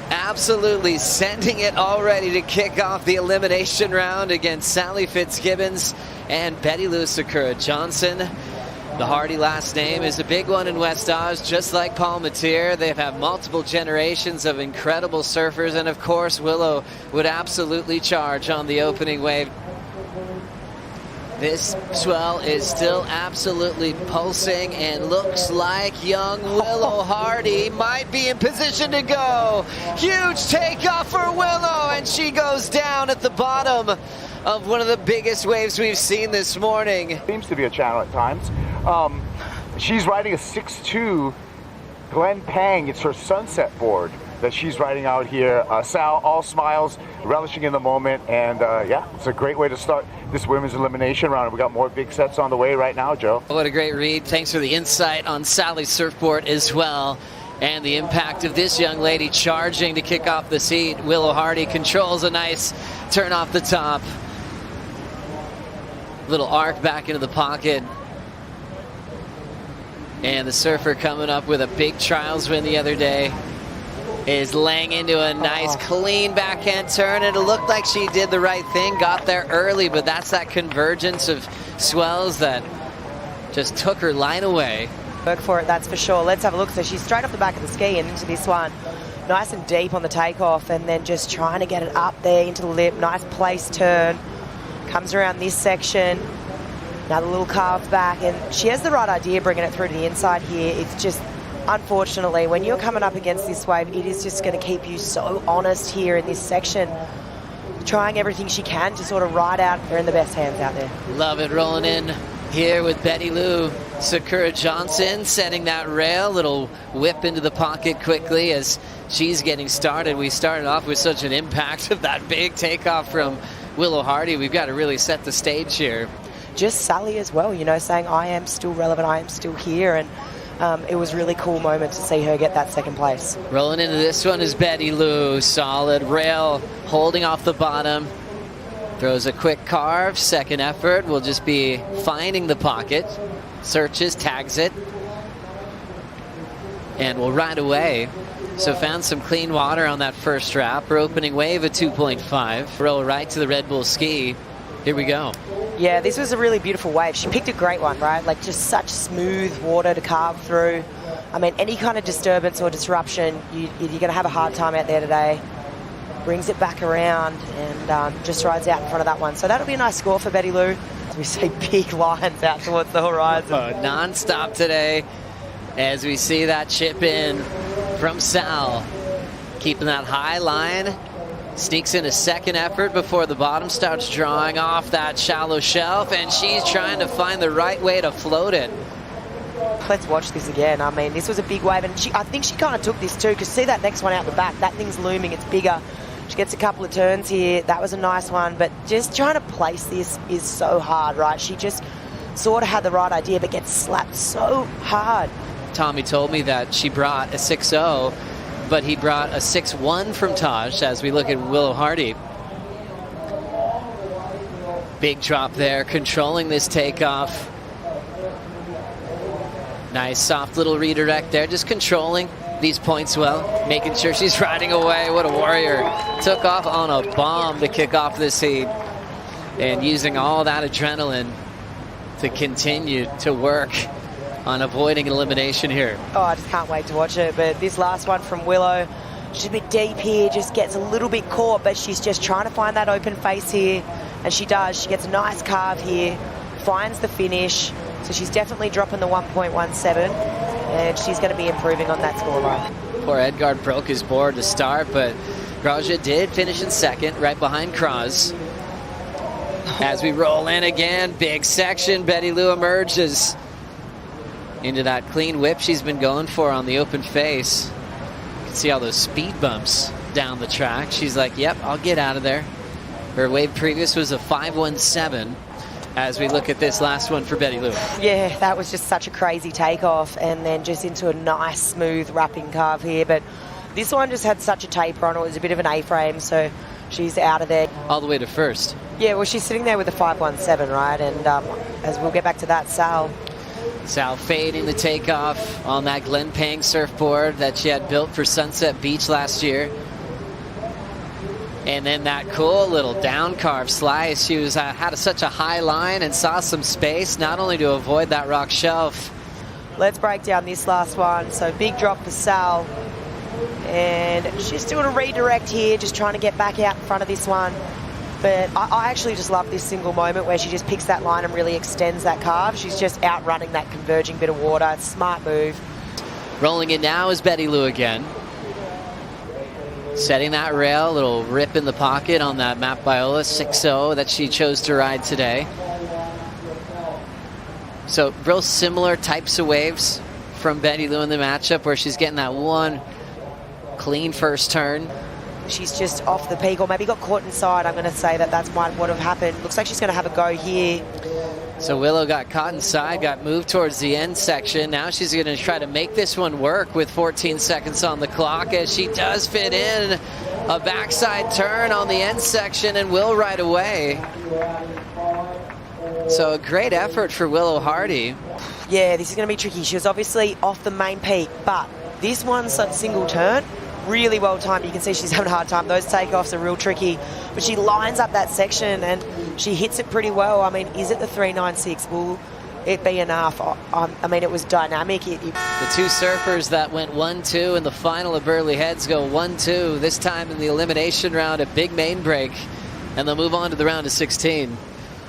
absolutely sending it already to kick off the elimination round against S.Fitzgibbons and Bettylou Sakura Johnson. The Hardy last name is a big one in West Oz, just like Palmatier. They've had multiple generations of incredible surfers, and of course Willow would absolutely charge on the opening wave. This swell is still absolutely pulsing, and looks like young Willow Hardy might be in position to go. Huge takeoff for Willow, and she goes down at the bottom of one of the biggest waves we've seen this morning. Seems to be a channel at times. She's riding a 6'2" Glen Pang. It's her sunset board that she's riding out here. Sal, all smiles, relishing in the moment, and yeah, it's a great way to start this women's elimination round. We got more big sets on the way right now, Joe. What a great read. Thanks for the insight on Sally's surfboard as well, and the impact of this young lady charging to kick off the seat. Willow Hardy controls a nice turn off the top. Little arc back into the pocket. And the surfer coming up with a big trials win the other day is laying into a nice clean backhand turn, and it looked like she did the right thing, got there early, but that's that convergence of swells that just took her line away. Work for it, that's for sure. Let's have a look. So she's straight off the back of the ski and into this one. Nice and deep on the takeoff, and then just trying to get it up there into the lip. Nice place turn. Comes around this section. Another little carve back, and she has the right idea bringing it through to the inside here. It's just, unfortunately, when you're coming up against this wave, it is just going to keep you so honest here in this section. Trying everything she can to sort of ride out. They're in the best hands out there. Love it, rolling in here with Bettylou. Sakura Johnson setting that rail. Little whip into the pocket quickly as she's getting started. We started off with such an impact of that big takeoff from Willow Hardy. We've got to really set the stage here. Just Sally as well, you know, saying I am still relevant, I am still here, and it was a really cool moment to see her get that second place. Rolling into this one is Bettylou. Solid rail, holding off the bottom. Throws a quick carve, second effort will just be finding the pocket. Searches, tags it, and will ride away. So found some clean water on that first wrap. Her opening wave at 2.5. Roll right to the Red Bull ski. Here we go. Yeah, this was a really beautiful wave. She picked a great one, right? Like just such smooth water to carve through. I mean, any kind of disturbance or disruption, you're going to have a hard time out there today. Brings it back around and just rides out in front of that one. So that'll be a nice score for Bettylou. We see big lines out towards the horizon. Non-stop today as we see that chip in from Sal. Keeping that high line. Sneaks in a second effort before the bottom starts drawing off that shallow shelf, and she's trying to find the right way to float it. Let's watch this again. I mean, this was a big wave, and I think she kind of took this too, because see that next one out the back? That thing's looming, it's bigger. She gets a couple of turns here. That was a nice one, but just trying to place this is so hard, right? She just sort of had the right idea, but gets slapped so hard. Tommy told me that she brought a 6.0, but he brought a 6.1 from Taj as we look at Willow Hardy. Big drop there, controlling this takeoff. Nice soft little redirect there, just controlling these points well, making sure she's riding away. What a warrior. Took off on a bomb to kick off this heat, and using all that adrenaline to continue to work on avoiding elimination here. Oh, I just can't wait to watch it. But this last one from Willow, she's a bit deep here, just gets a little bit caught, but she's just trying to find that open face here, and she does. She gets a nice carve here, finds the finish, so she's definitely dropping the 1.17, and she's going to be improving on that scoreline. Poor Edgard broke his board to start, but Graja did finish in second, right behind Kraz. As we roll in again, big section, Bettylou emerges into that clean whip she's been going for on the open face. You can see all those speed bumps down the track. She's like, yep, I'll get out of there. Her wave previous was a 5.17 as we look at this last one for Bettylou. Yeah, that was just such a crazy takeoff, and then just into a nice smooth wrapping carve here. But this one just had such a taper on it. It was a bit of an A-frame, so she's out of there. All the way to first. Yeah, well, she's sitting there with a 5.17, right? And as we'll get back to that, Sal fading the takeoff on that Glen Pang surfboard that she had built for Sunset Beach last year. And then that cool little down carve slice. She was had such a high line and saw some space, not only to avoid that rock shelf. Let's break down this last one. So big drop for Sal. And she's doing a redirect here, just trying to get back out in front of this one. But I actually just love this single moment where she just picks that line and really extends that carve. She's just outrunning that converging bit of water. Smart move. Rolling in now is Bettylou again. Setting that rail, little rip in the pocket on that Map Biola 6.0 that she chose to ride today. So real similar types of waves from Bettylou in the matchup, where she's getting that one clean first turn. She's just off the peak, or maybe got caught inside. I'm going to say that that's what would have happened. Looks like she's going to have a go here. So Willow got caught inside, got moved towards the end section. Now she's going to try to make this one work with 14 seconds on the clock, as she does fit in a backside turn on the end section and will right away. So a great effort for W.Hardy. Yeah, this is going to be tricky. She was obviously off the main peak, but this one's a single turn. Really well timed. You can see she's having a hard time. Those takeoffs are real tricky, but she lines up that section and she hits it pretty well. I mean, is it the 396? Will it be enough? I mean, it was dynamic. The two surfers that went 1-2 in the final of Burley Heads go 1-2, this time in the elimination round, a big main break, and they'll move on to the round of 16.